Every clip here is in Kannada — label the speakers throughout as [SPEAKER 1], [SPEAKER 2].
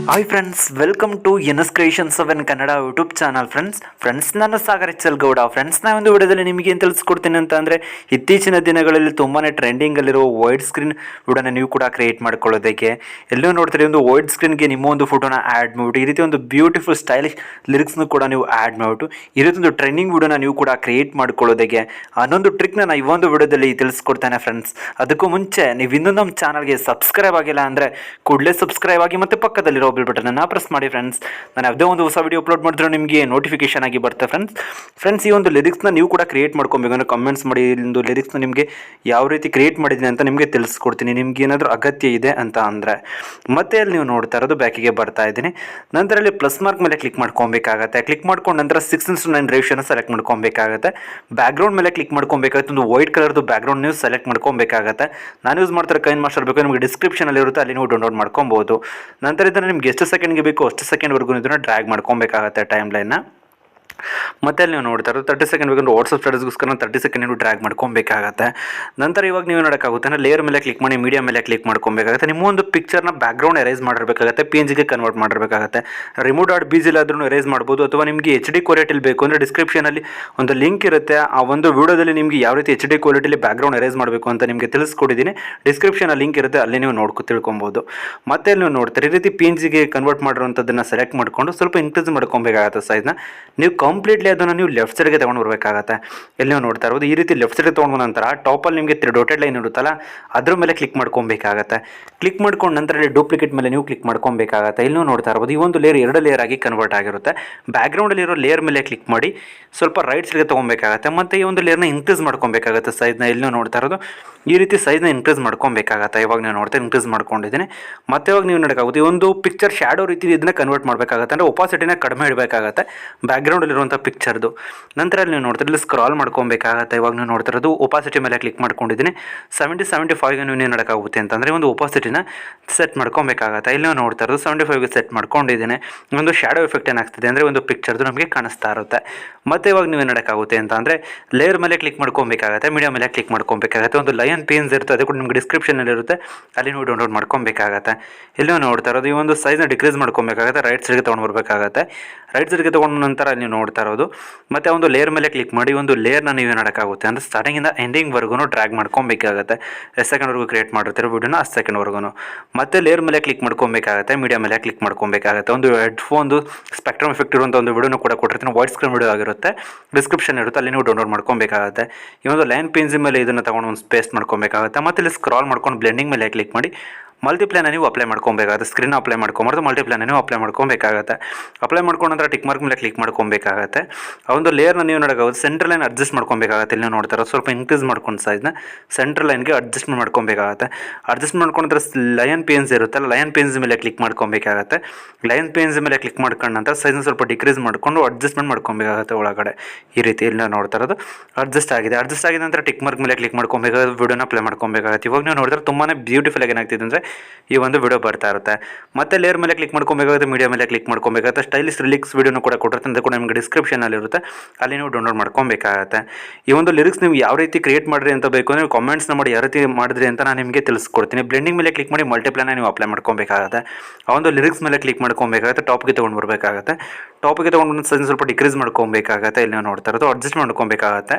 [SPEAKER 1] Hi friends, welcome to NS creations of an Kannada YouTube channel. Friends ನಾನು ಸಾಗರ್ ಗೌಡ. ಫ್ರೆಂಡ್ಸ್ ನಾ ಒಂದು ವಿಡಿಯೋದಲ್ಲಿ ನಿಮಗೆ ಏನು ತಿಳಿಸ್ಕೊಡ್ತೀನಿ ಅಂತ ಅಂದರೆ, ಇತ್ತೀಚಿನ ದಿನಗಳಲ್ಲಿ ತುಂಬಾ ಟ್ರೆಂಡಿಂಗಲ್ಲಿರೋ ವೈಡ್ ಸ್ಕ್ರೀನ್ ವಿಡಿಯೋನ ನೀವು ಕೂಡ ಕ್ರಿಯೇಟ್ ಮಾಡ್ಕೊಳ್ಳೋದಕ್ಕೆ ಎಲ್ಲೋ ನೋಡ್ತೀರಿ. ಒಂದು ವೈಡ್ ಸ್ಕ್ರೀನ್ಗೆ ನಿಮ್ಮ ಒಂದು ಫೋಟೋನ ಆ್ಯಡ್ ಮಾಡಿಬಿಟ್ಟು ಈ ರೀತಿ ಒಂದು ಬ್ಯೂಟಿಫುಲ್ ಸ್ಟೈಲಿಶ್ ಲಿರಿಕ್ಸ್ನು ಕೂಡ ನೀವು ಆ್ಯಡ್ ಮಾಡಿಬಿಟ್ಟು ಈ ರೀತಿ ಒಂದು ಟ್ರೆಂಡಿಂಗ್ ವಿಡಿಯೋನ ನೀವು ಕೂಡ ಕ್ರಿಯೇಟ್ ಮಾಡ್ಕೊಳ್ಳೋದಕ್ಕೆ ಅನ್ನೊಂದು ಟ್ರಿಕ್ನ ನಾನು ಈ ಒಂದು ವಿಡಿಯೋದಲ್ಲಿ ತಿಳಿಸ್ಕೊಡ್ತೇನೆ ಫ್ರೆಂಡ್ಸ್. ಅದಕ್ಕೂ ಮುಂಚೆ ನೀವು ಇನ್ನೂ ನಮ್ಮ ಚಾನಲ್ಗೆ ಸಬ್ಸ್ಕ್ರೈಬ್ ಆಗಿಲ್ಲ ಅಂದರೆ ಕೂಡಲೇ ಸಬ್ಸ್ಕ್ರೈಬ್ ಆಗಿ ಮತ್ತು ಪಕ್ಕದಲ್ಲಿರೋ ಬೆಲ್ ಬಟನ್ನ ಪ್ರೆಸ್ ಮಾಡಿ ಫ್ರೆಂಡ್ಸ್. ನಾನು ಯಾವುದೇ ಒಂದು ಹೊಸ ವಿಡಿಯೋ ಅಪ್ಲೋಡ್ ಮಾಡಿದ್ರೆ ನಿಮಗೆ ನೋಟಿಫಿಕೇಶನ್ ಆಗಿ ಬರುತ್ತೆ ಫ್ರೆಂಡ್ಸ್. ಈ ಒಂದು ಲಿರಿಕ್ಸ್ನ ನೀವು ಕೂಡ ಕ್ರಿಯೇಟ್ ಮಾಡ್ಕೊಬೇಕು ಅಂದರೆ ಕಮೆಂಟ್ಸ್ ಮಾಡಿ. ಒಂದು ಲಿರಿಕ್ಸ್ನ ನಿಮಗೆ ಯಾವ ರೀತಿ ಕ್ರಿಯೇಟ್ ಮಾಡಿದ್ದೀನಿ ಅಂತ ನಿಮಗೆ ತಿಳಿಸ್ಕೊಡ್ತೀನಿ, ನಿಮ್ಗೆ ಏನಾದರೂ ಅಗತ್ಯ ಇದೆ ಅಂತ ಅಂದರೆ. ಮತ್ತೆ ಅಲ್ಲಿ ನೀವು ನೋಡ್ತಾ ಇರೋದು ಬ್ಯಾಕಿಗೆ ಬರ್ತಾ ಇದ್ದೀನಿ. ನಂತರ ಅಲ್ಲಿ ಪ್ಲಸ್ ಮಾರ್ಕ್ ಮೇಲೆ ಕ್ಲಿಕ್ ಮಾಡ್ಕೊಬೇಕಾಗತ್ತೆ. ಕ್ಲಿಕ್ ಮಾಡ್ಕೊಂಡು ನಂತರ 6:9 ರೇಷಿಯೋನ ಸೆಲೆಕ್ಟ್ ಮಾಡ್ಕೊಬೇಕಾಗತ್ತೆ. ಬ್ಯಾಕ್ಗ್ರೌಂಡ್ ಮೇಲೆ ಕ್ಲಿಕ್ ಮಾಡ್ಕೊಬೇಕಾಗುತ್ತೆ. ಒಂದು ವೈಟ್ ಕಲರ್ದು ಬ್ಯಾಕ್ಗ್ರೌಂಡ್ ನೀವು ಸೆಲೆಕ್ಟ್ ಮಾಡ್ಕೊಬೇಕಾಗತ್ತೆ. ನಾನು ಯೂಸ್ ಮಾಡ್ತಾರೆ ಕೈನ್ಮಾಸ್ಟರ್ ಬೇಕು, ನಿಮಗೆ ಡಿಸ್ಕ್ರಿಪ್ಷನಲ್ಲಿ ಇರುತ್ತೆ, ಅಲ್ಲಿ ನೀವು ಡೌನ್ಲೋಡ್ ಮಾಡ್ಕೊಬೋದು. ನಂತರ ಇದನ್ನು ನಿಮ್ಗೆ ಎಷ್ಟು ಸೆಕೆಂಡ್ಗೆ ಬೇಕು ಅಷ್ಟು ಸೆಕೆಂಡ್ವರೆಗೂ ಇದನ್ನು ಡ್ರ್ಯಾಗ್ ಮಾಡ್ಕೊಬೇಕಾಗತ್ತೆ ಟೈಮ್ ಲೈನ್ನ. ಮತ್ತೆ ಅಲ್ಲಿ ನೀವು ನೋಡ್ತಾ ಇರೋದು 30 ಸೆಕೆಂಡ್ ಬೇಕಂದ್ರೆ ವಾಟ್ಸಪ್ ಸ್ಟೇಟಸ್ಗೋಸ್ಕರ 30 ಸೆಕೆಂಡ್ ನೀವು ಡ್ರ್ಯಾಗ್ ಮಾಡ್ಕೊಬೇಕಾಗತ್ತೆ. ನಂತರ ಇವಾಗ ನೀವು ನೋಡೋಕ್ಕಾಗುತ್ತೆ ಅಂದರೆ ಲೇಯರ್ ಮೇಲೆ ಕ್ಲಿಕ್ ಮಾಡಿ ಮೀಡಿಯಾ ಮೇಲೆ ಕ್ಲಿಕ್ ಮಾಡ್ಕೊಬೇಕಾಗುತ್ತೆ. ನಿಮ್ಮ ಒಂದು ಪಿಕ್ಚರ್ನ ಬ್ಯಾಕ್ಗ್ರೌಂಡ್ ಎರೇಸ್ ಮಾಡಿರಬೇಕಾಗುತ್ತೆ, PNGಗೆ ಕನ್ವರ್ಟ್ ಮಾಡಿರಬೇಕಾಗುತ್ತೆ. ರಿಮೂವ್.bg ಆದ್ರೂ ಎರೇಸ್ ಮಾಡ್ಬೋದು, ಅಥವಾ ನಿಮಗೆ HD ಕ್ವಾಲಿಟಿಲಿ ಬೇಕು ಅಂದರೆ ಡಿಸ್ಕ್ರಿಪ್ಷನಲ್ಲಿ ಒಂದು ಲಿಂಕ್ ಇರುತ್ತೆ. ಆ ಒಂದು ವಿಡಿಯೋದಲ್ಲಿ ನಿಮಗೆ ಯಾವ ರೀತಿ HD ಕ್ವಾಲಿಟಿಲಿ ಬ್ಯಾಕ್ಗ್ರೌಂಡ್ ಎರೇಸ್ ಮಾಡಬೇಕು ಅಂತ ನಿಮಗೆ ತಿಳಿಸ್ಕೊಟ್ಟಿದ್ದೀನಿ. ಡಿಸ್ಕ್ರಿಪ್ಷನ್ ಲಿಂಕ್ ಇರುತ್ತೆ, ಅಲ್ಲಿ ನೀವು ತಿಳ್ಕೊಬೋದು. ಮತ್ತೆ ನೀವು ನೋಡ್ತಾರೆ ಈ ರೀತಿ PNGಗೆ ಕನ್ವರ್ಟ್ ಮಾಡಿರುವಂಥದ್ದನ್ನು ಸೆಲೆಕ್ಟ್ ಮಾಡಿಕೊಂಡು ಸ್ವಲ್ಪ ಇನ್ಕ್ರೀಸ್ ಮಾಡ್ಕೊಬೇಕಾಗತ್ತೆ ಸೈಜ್ನ. ನೀವು ಕಂಪ್ಲೀಟ್ಲಿ ಅದನ್ನು ನೀವು ಲೆಫ್ಟ್ ಸೈಡ್ಗೆ ತೊಗೊಂಡು ಬರಬೇಕಾಗತ್ತೆ. ಎಲ್ಲಿ ನೀವು ನೋಡ್ತಾ ಇರೋದು ಈ ರೀತಿ ಲೆಫ್ಟ್ ಸೈಡ್ಗೆ ತೊಗೊಂಡು ನಂತರ ಟಾಪಲ್ಲಿ ನಿಮಗೆ 3 ಡಾಟೆಡ್ ಲೈನ್ ಇರುತ್ತಲ್ಲ, ಅದ್ರ ಮೇಲೆ ಕ್ಲಿಕ್ ಮಾಡ್ಕೊಬೇಕಾಗತ್ತೆ. ಕ್ಲಿಕ್ ಮಾಡ್ಕೊಂಡು ನಂತರ ಇಲ್ಲಿ ಡೂಪ್ಲಿಕೇಟ್ ಮೇಲೆ ನೀವು ಕ್ಲಿಕ್ ಮಾಡ್ಕೊಬೇಕಾಗತ್ತೆ. ಇಲ್ಲಿ ನೀವು ನೋಡ್ತಾ ಇರ್ಬೋದು ಈ ಒಂದು ಲೇಯರ್ 2 ಲೇಯರ್ ಆಗಿ ಕನ್ವರ್ಟ್ ಆಗಿರುತ್ತೆ. ಬ್ಯಾಕ್ಗ್ರೌಂಡಲ್ಲಿರೋ ಲೇಯರ್ ಮೇಲೆ ಕ್ಲಿಕ್ ಮಾಡಿ ಸ್ವಲ್ಪ ರೈಟ್ ಸೈಡ್ಗೆ ತೊಗೊಬೇಕಾಗತ್ತೆ. ಮತ್ತು ಈ ಒಂದು ಲೇಯರ್ನ ಇನ್ಕ್ರೀಸ್ ಮಾಡ್ಕೊಬೇಕಾಗತ್ತೆ ಸೈಜ್ನ. ಇಲ್ಲಿ ನೀವು ನೋಡ್ತಾ ಇರೋದು ಈ ರೀತಿ ಸೈಜ್ನ ಇನ್ಕ್ರೀಸ್ ಮಾಡ್ಕೊಬೇಕಾಗತ್ತೆ. ಇವಾಗ ನೀವು ನೋಡ್ತಾ ಇನ್ಕ್ರೀಸ್ ಮಾಡ್ಕೊಂಡಿದ್ದೀನಿ. ಮತ್ತೆ ಇವಾಗ ನೀವು ನೋಡೋಕ್ಕಾಗುತ್ತೆ ಈ ಒಂದು ಪಿಕ್ಚರ್ ಶ್ಯಾಡೋ ರೀತಿ ಇದನ್ನ ಕನ್ವರ್ಟ್ ಮಾಡಬೇಕಾಗತ್ತೆ, ಅಂದರೆ ಒಪಾಸಿಟಿನ ಕಡಿಮೆ ಇಡಬೇಕಾಗತ್ತೆ ಬ್ಯಾಕ್ಗ್ರೌಂಡಲ್ಲಿರುವಂಥ ಪಿಕ್ಚರ್ದು. ನಂತರ ಅಲ್ಲಿ ನೀವು ನೋಡ್ತಾರೆ ಇಲ್ಲಿ ಸ್ಕ್ರಾಲ್ ಮಾಡ್ಕೊಬೇಕಾಗತ್ತೆ. ಇವಾಗ ನೀವು ನೋಡ್ತಾ ಇರೋದು ಒಪಾಸಿಟಿ ಮೇಲೆ ಕ್ಲಿಕ್ ಮಾಡ್ಕೊಂಡಿದ್ದೀನಿ. 70-75ಗೆ ನೀವು ಏನು ಮಾಡೋಕ್ಕಾಗುತ್ತೆ ಅಂತಂದರೆ ಒಂದು ಒಪಾಸಿಟಿನ ಸೆಟ್ ಮಾಡ್ಕೊಬೇಕಾಗತ್ತೆ. ಇಲ್ಲಿ ನೀವು ನೋಡ್ತಾ ಇರೋದು 75ಗೆ ಸೆಟ್ ಮಾಡ್ಕೊಂಡಿದ್ದೀನಿ. ಒಂದು ಶ್ಯಾಡೋ ಎಫೆಕ್ಟ್ ಏನಾಗ್ತಿದೆ ಅಂದರೆ ಒಂದು ಪಿಕ್ಚರ್ದು ನಮಗೆ ಕಾಣಿಸ್ತಾ ಇರುತ್ತೆ. ಮತ್ತು ಇವಾಗ ನೀವು ಏನು ಮಾಡೋಕ್ಕಾಗುತ್ತೆ ಅಂತ ಅಂದರೆ ಲೇಯರ್ ಮೇಲೆ ಕ್ಲಿಕ್ ಮಾಡ್ಕೊಬೇಕಾಗತ್ತೆ, ಮೀಡಿಯಾ ಮೇಲೆ ಕ್ಲಿಕ್ ಮಾಡ್ಕೊಬೇಕಾಗತ್ತೆ. ಒಂದು ಲಯನ್ ಪೇನ್ಸ್ ಇರುತ್ತೆ, ಅದು ಕೂಡ ನಿಮಗೆ ಡಿಸ್ಕ್ರಿಪ್ಷನಲ್ಲಿ ಇರುತ್ತೆ, ಅಲ್ಲಿ ನೀವು ಡೌನ್ಲೋಡ್ ಮಾಡ್ಕೊಬೇಕಾಗತ್ತೆ. ಇಲ್ಲಿ ನೀವು ನೋಡ್ತಾ ಇರೋದು ಈ ಒಂದು ಸೈಜ್ನ ಡಿಕ್ರೀಸ್ ಮಾಡ್ಕೊಬೇಕಾಗತ್ತೆ, ರೈಟ್ ಸೈಡ್ಗೆ ತೊಗೊಂಡು ಬರಬೇಕಾಗತ್ತೆ. ರೈಟ್ ಸೈಡ್ಗೆ ತೊಗೊಂಡು ನಂತರ ನೀವು ನೋಡ್ತಾ ಇರೋದು ಮತ್ತು ಒಂದು ಲೇಯರ್ ಮೇಲೆ ಕ್ಲಿಕ್ ಮಾಡಿ ಒಂದು ಲೇಯರ್ನ ನೀವು ಏನು ಮಾಡೋಕ್ಕಾಗುತ್ತೆ ಅಂದರೆ ಸ್ಟಾರ್ಟಿಂಗಿಂದ ಎಂಡಿಂಗ್ವರೆಗೂ ಡ್ರ್ಯಾಗ್ ಮಾಡ್ಕೊಬೇಕಾಗತ್ತೆ. ಎಷ್ಟು ಸೆಕೆಂಡ್ವರೆಗೂ ಕ್ರಿಯೇಟ್ ಮಾಡಿರ್ತೀರೋ ವಿಡಿಯೋನ ಅಷ್ಟು ಸೆಕೆಂಡ್ವರೆಗೂ. ಮತ್ತೆ ಲೇಯರ್ ಮೇಲೆ ಕ್ಲಿಕ್ ಮಾಡ್ಕೊಬೇಕಾಗತ್ತೆ, ಮೀಡಿಯಾ ಮೇಲೆ ಕ್ಲಿಕ್ ಮಾಡ್ಕೊಬೇಕಾಗತ್ತೆ. ಒಂದು ಹೆಡ್ಫೋನ್ದು ಸ್ಪೆಕ್ಟ್ರಮ್ ಎಫೆಕ್ಟ್ ಇರುವಂಥ ಒಂದು ವಿಡಿಯೋನ ಕೂಡ ಕೊಟ್ಟಿರ್ತೀನಿ, ವೈಡ್ ಸ್ಕ್ರೀನ್ ವಿಡಿಯೋ ಆಗಿರುತ್ತೆ, ಡಿಸ್ಕ್ರಿಪ್ಷನ್ ಇರುತ್ತೆ, ಅಲ್ಲಿ ನೀವು ಡೌನ್ಲೋಡ್ ಮಾಡ್ಕೊಬೇಕಾಗತ್ತೆ. ಈ ಒಂದು ಲೈನ್ ಪೇನ್ಸ್ ಮೇಲೆ ಇದನ್ನು ತೊಗೊಂಡು ಒಂದು ಪೇಸ್ಟ್ ಮಾಡ್ಕೊಬೇಕಾಗತ್ತೆ. ಮತ್ತು ಇಲ್ಲಿ ಸ್ಕ್ರಾಲ್ ಮಾಡ್ಕೊಂಡು ಬ್ಲೆಂಡಿಂಗ್ ಮೇಲೆ ಕ್ಲಿಕ್ ಮಾಡಿ ಮಲ್ಟಿಪ್ಲೈನ ನೀವು ಅಪ್ಲೈ ಮಾಡ್ಕೊಬೇಕಾಗುತ್ತೆ. ಸ್ಕ್ರೀನ್ ಅಪ್ಲೈ ಮಾಡ್ಕೊಂಬಾರ್ದು, ಮಲ್ಟಿಪ್ಲೈನ ನೀವು ಅಪ್ಲೈ ಮಾಡ್ಕೊಬೇಕಾಗತ್ತೆ. ಅಪ್ಲೈ ಮಾಡ್ಕೊಂಡು ನಂತರ ಟಿಕ್ ಮಾರ್ಕ್ ಮೇಲೆ ಕ್ಲಿಕ್ ಮಾಡ್ಕೊಬೇಕಾಗತ್ತೆ. ಆ ಒಂದು ಲೇಯರ್ನ ನೀವು ನೋಡೋಕ್ಕಾಗುತ್ತೆ ಸೆಂಟ್ರಲ್ ಲೈನ್ ಅಡ್ಜಸ್ಟ್ ಮಾಡ್ಕೊಬೇಕಾಗತ್ತೆ. ಇಲ್ಲಿ ನೀವು ನೋಡ್ತಾರೆ ಸ್ವಲ್ಪ ಇನ್ಕ್ರೀಸ್ ಮಾಡ್ಕೊಂಡು ಸೈಜ್ನ ಸೆಂಟ್ರಲ್ ಲೈನ್ಗೆ ಅಡ್ಜಸ್ಟ್ಮೆಂಟ್ ಮಾಡ್ಕೊಬೇಕಾಗತ್ತೆ. ಅಡ್ಜಸ್ಟ್ ಮಾಡ್ಕೊಂಡ್ರೆ ಲಯನ್ ಪೇನ್ಸ್ ಇರುತ್ತಲ್ಲ, ಲಯನ್ ಪೇನ್ಸ್ ಮೇಲೆ ಕ್ಲಿಕ್ ಮಾಡ್ಕೊಬೇಕಾಗತ್ತೆ. ಲಯನ್ ಪೇನ್ಸ್ ಮೇಲೆ ಕ್ಲಿಕ್ ಮಾಡ್ಕೊಂಡು ನಂತರ ಸೈಜ್ನ ಸ್ವಲ್ಪ ಡಿಕ್ರೀಸ್ ಮಾಡಿಕೊಂಡು ಅಡ್ಜಸ್ಟ್ಮೆಂಟ್ ಮಾಡ್ಕೊಬೇಕಾಗತ್ತೆ ಒಳಗಡೆ. ಈ ರೀತಿ ಇಲ್ಲಿ ನೋಡ್ತಾ ಇರೋದು ಅಡ್ಜಸ್ಟ್ ಆಗಿದೆ. ಅಡ್ಜಸ್ಟ್ ಆಗಿದ ನಂತರ ಟಿಕ್ ಮಾರ್ಕ್ ಮೇಲೆ ಕ್ಲಿಕ್ ಮಾಡ್ಕೊಬೇಕಾಗುತ್ತೆ, ವಿಡಿಯೋನ ಅಪ್ಲೈ ಮಾಡ್ಕೊಬೇಕಾಗತ್ತೆ. ಇವಾಗ ನೀವು ನೋಡಿದ್ರೆ ತುಂಬಾ ಬ್ಯೂಟಿಫುಲ್ ಆಗಿ ಏನಾಗ್ತಿದೆ ಅಂದರೆ ಈ ಒಂದು ವಿಡಿಯೋ ಬರ್ತಾ ಇರುತ್ತೆ. ಮತ್ತೆ ಲೇಯರ್ ಮೇಲೆ ಕ್ಲಿಕ್ ಮಾಡ್ಕೊಬೇಕಾಗುತ್ತೆ, ಮೀಡಿಯಾ ಮೇಲೆ ಕ್ಲಿಕ್ ಮಾಡ್ಕೊಬೇಕಾಗುತ್ತೆ. ಸ್ಟೈಲಿಶ್ ಲಿರಿಕ್ಸ್ ವಿಡಿಯೋನು ಕೂಡ ಕೊಟ್ಟಿರ್ತೀನಿ, ಅದು ಕೂಡ ನಿಮಗೆ ಡಿಸ್ಕ್ರಿಪ್ಷನಲ್ಲಿ ಇರುತ್ತೆ, ಅಲ್ಲಿ ನೀವು ಡೌನ್ಲೋಡ್ ಮಾಡ್ಕೊಬೇಕಾಗತ್ತೆ. ಈ ಒಂದು ಲಿರಿಕ್ಸ್ ನೀವು ಯಾವ ರೀತಿ ಕ್ರಿಯೇಟ್ ಮಾಡಿರಿ ಅಂತ ಬೇಕು ಅಂದರೆ ಕಾಮೆಂಟ್ಸ್ನ ಮಾಡಿ ಯಾವ ರೀತಿ ಮಾಡಿದ್ರಿ ಅಂತ ನಾನು ನಿಮಗೆ ತಿಳಿಸ್ಕೊಡ್ತೀನಿ. ಬ್ಲೆಂಡಿಂಗ್ ಮೇಲೆ ಕ್ಲಿಕ್ ಮಾಡಿ ಮಲ್ಟಿಪ್ಲೈನ ನೀವು ಅಪ್ಲೈ ಮಾಡ್ಕೊಬೇಕಾಗತ್ತೆ. ಆ ಒಂದು ಲಿರಿಕ್ಸ್ ಮೇಲೆ ಕ್ಲಿಕ್ ಮಾಡ್ಕೊಬೇಕಾಗತ್ತೆ, ಟಾಪ್ಗೆ ತೊಗೊಂಡು ಬರಬೇಕಾಗತ್ತೆ. ಟಾಪಿಗೆ ತೊಗೊಂಡು ಸ್ವಲ್ಪ ಡಿಕ್ರೀಸ್ ಮಾಡ್ಕೊಬೇಕಾಗತ್ತೆ. ಇಲ್ಲಿ ನೀವು ನೋಡ್ತಾ ಇರೋದು ಅಡ್ಜಸ್ಟ್ ಮಾಡ್ಕೊಬೇಕಾಗತ್ತೆ.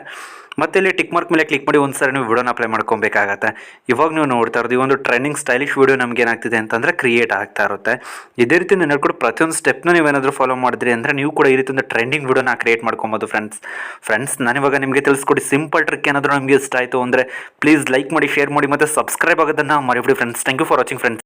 [SPEAKER 1] ಮತ್ತು ಇಲ್ಲಿ ಟಿಕ್ ಮಾರ್ಕ್ ಮೇಲೆ ಕ್ಲಿಕ್ ಮಾಡಿ ಒಂದು ಸರಿ ನೀವು ವಿಡಿಯೋನ ಅಪ್ಲೈ ಮಾಡ್ಕೊಬೇಕಾಗತ್ತೆ. ಇವಾಗ ನೀವು ನೋಡ್ತಾ ಇರೋದು ಈ ಒಂದು ಟ್ರೆಂಡಿಂಗ್ ಸ್ಟೈಲಿಶ್ ವಿಡಿಯೋ ನಮ್ಗೆ ಏನಾಗ್ತಿದೆ ಅಂತಂದರೆ ಕ್ರಿಯೇಟ್ ಆಗ್ತಾ ಇರುತ್ತೆ. ಇದೇ ರೀತಿ ನೀವು ಕೂಡ ಪ್ರತಿಯೊಂದು ಸ್ಟೆಪ್ನ ನೀವೇನಾದರೂ ಫಾಲೋ ಮಾಡಿದ್ರಿ ಅಂದರೆ ನೀವು ಕೂಡ ಈ ರೀತಿ ಒಂದು ಟ್ರೆಂಡಿಂಗ್ ವಿಡಿಯೋನ ಕ್ರಿಯೇಟ್ ಮಾಡ್ಕೊಬೋದು ಫ್ರೆಂಡ್ಸ್. ನಾನಿವಾಗ ನಿಮಗೆ ತಿಳಿಸ್ಕೊಡಿ ಸಿಂಪಲ್ ಟ್ರಿಕ್. ಏನಾದರೂ ನಿಮಗೆ ಇಷ್ಟ ಆಯಿತು ಅಂದರೆ ಪ್ಲೀಸ್ ಲೈಕ್ ಮಾಡಿ, ಶೇರ್ ಮಾಡಿ ಮತ್ತು ಸಬ್ಸ್ಕ್ರೈಬ್ ಆಗೋದನ್ನು ಮರಿಬಿಡಿ friends. Thank you for watching friends.